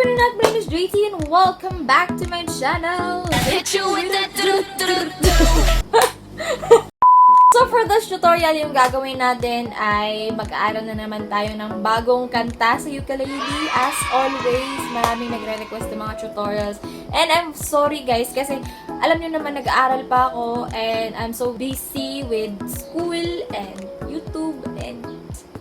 up, Internet? My name is Jaytee and welcome back to my channel. Hit you with that So for this tutorial, yung gagawin natin ay mag-aaral na naman tayo ng bagong kanta sa ukulele. As always, maraming nagre-request ng mga tutorials. And I'm sorry guys, kasi alam nyo naman nag-aaral pa ako and I'm so busy with school and YouTube and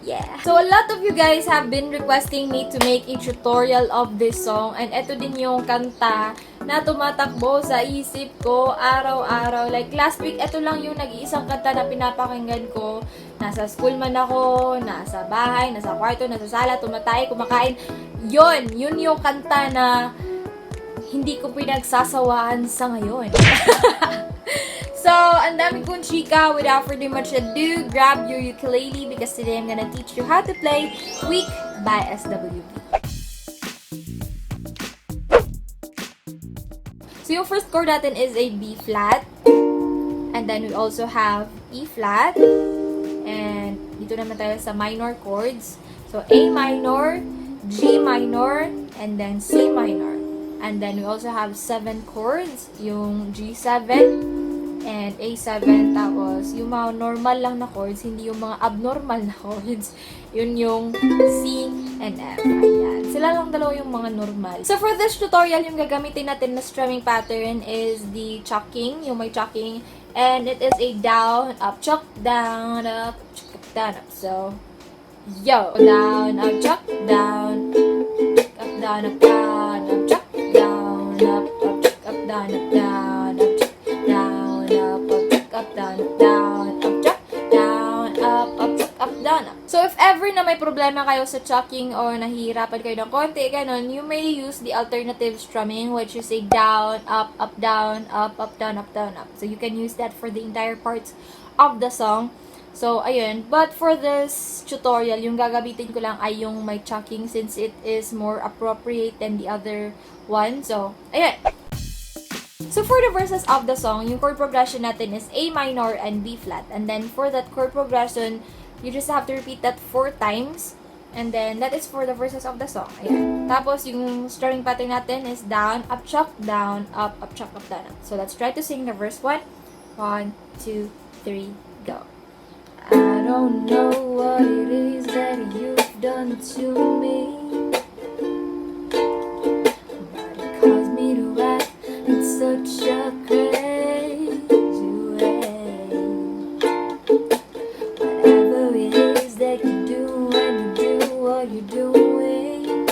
yeah. So a lot of you guys have been requesting me to make a tutorial of this song and ito din yung kanta na tumatakbo sa isip ko araw-araw. Like last week, ito lang yung nag-iisang kanta na pinapakinggan ko. Nasa school man ako, nasa bahay, nasa kwarto, nasa sala, tumatay, kumakain. Yun yung kanta na hindi ko pinagsasawaan sa ngayon. So, ang dami kong chika. Without further much ado, grab your ukulele because today I'm gonna teach you how to play Weak by SWV. So, yung first chord natin is a B flat. And then we also have E flat. And dito naman tayo sa minor chords. So, A minor, G minor, and then C minor. And then we also have 7 chords. Yung G7 and A7. Tapos, yung mga normal lang na chords, hindi yung mga abnormal na chords. Yun yung C and F. Ayan. Sila lang dalawa yung mga normal. So, for this tutorial, yung gagamitin natin na strumming pattern is the choking. Yung may choking. And it is a down, up, chuck, down, up, chuck, up, down, up. So, yo! Down, up, chuck, down, up, down, up, down, up, chuck, down, up, chuck, up, down, up, down, up, chuck, down, up, chuck, up, down, up, down, up, chuck, down, up, chuck, up, down, up. So, if ever na may problema kayo sa chucking or nahihirapan kayo ng konti, ganun, you may use the alternative strumming, which is a down, up, down, up, down, up, down, up. So, you can use that for the entire parts of the song. So, ayun. But for this tutorial, yung gagabitin ko lang ay yung may chucking since it is more appropriate than the other one. So, ayun. So, for the verses of the song, yung chord progression natin is A minor and B flat. And then, for that chord progression, you just have to repeat that 4 times. And then, that is for the verses of the song. Ayan. Tapos, yung strumming pattern natin is down, up, chuck, down, up, chuck, up, down, up. So, let's try to sing the verse 1. 1, 2, 3, go. I don't know what it is that you've done to me, but it caused me to act in such a crazy way. Whatever it is that you do when you do what you're doing,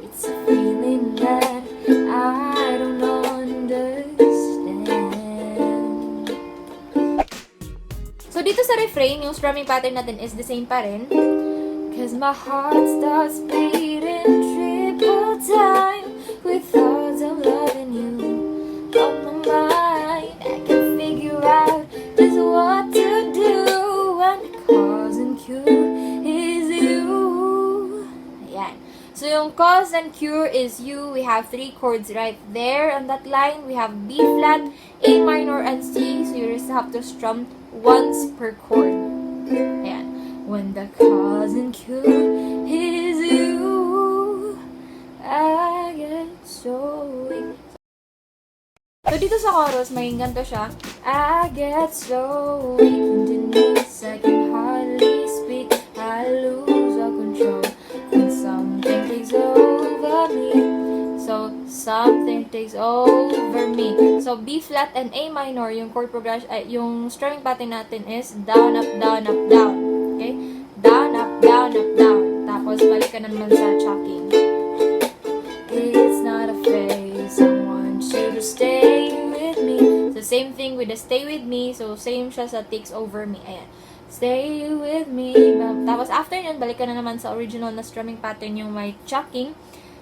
it's a feeling that I don't understand. So, dito sa refrain, yung strumming pattern natin is the same pa rin. Cause my heart starts beating triple time with thoughts of loving you on my mind. I can figure out just what to do when the cause and cure is you. Ayan. So, yung cause and cure is you. We have 3 chords right there on that line. We have B flat, A minor, and C. So, you just have to strum once per chord. Ayan. When the cause and cure is you, I get so weak. So, dito sa chorus, may ganito siya. I get so weak in the knees, I can hardly speak. I lose all control when something takes over me. So, something takes over me. So, B flat and A minor, yung chord progression, yung strumming pattern natin is down, up, down, up, down. Okay? Down, up, down, up, down. Tapos, balik ka naman sa choking. It's not a phase, I want you to stay with me. So, same thing with the stay with me. So, same siya sa takes over me. Ayan. Stay with me. Tapos, after yun, balik ka na naman sa original na strumming pattern yung may choking.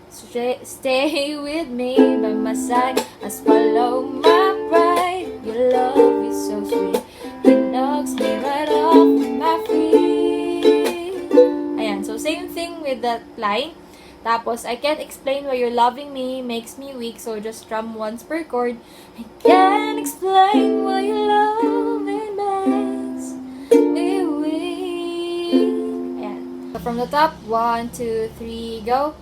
Stay with me by my side. I swallow my pride. Your love is so sweet. It knocks me right off my feet. Ayan. So, same thing with that line. Tapos, I can't explain why you're loving me makes me weak. So, just strum once per chord. I can't explain why your loving makes me weak. Ayan. So, from the top. 1, 2, 3, go.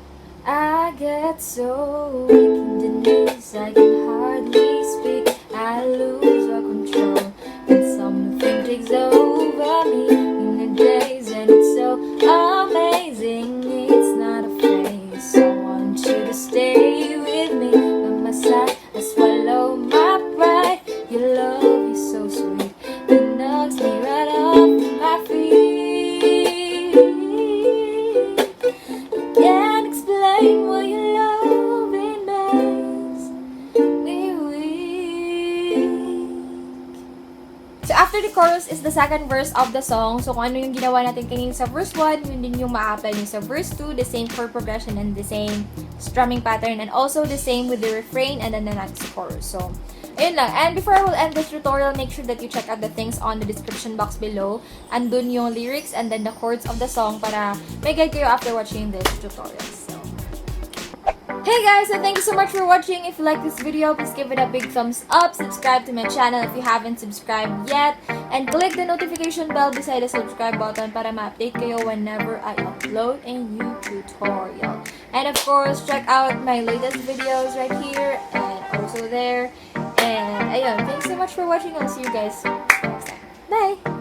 I get so weak in the knees, I can hardly speak. I lose all control, and something takes over me in a daze, and it's so amazing. It's not a phase. I want you to stay with me by my side. I swallow my pride. Your love is so sweet. It knocks me right off my feet. Can't explain what your loving makes me weak. So after the chorus is the second verse of the song. So kung ano yung ginawa natin kanina sa verse 1, yun din yung ma-apply nyo sa verse 2, the same chord progression and the same strumming pattern, and also the same with the refrain and then the next chorus. So ayun lang. And before I will end this tutorial, make sure that you check out the things on the description box below. Andun yung lyrics and then the chords of the song para may guide kayo after watching this tutorial. So, hey guys! So thank you so much for watching. If you like this video, please give it a big thumbs up. Subscribe to my channel if you haven't subscribed yet. And click the notification bell beside the subscribe button para ma-update kayo whenever I upload a new tutorial. And of course, check out my latest videos right here and also there. And ayun, thanks so much for watching. I'll see you guys next time. Bye!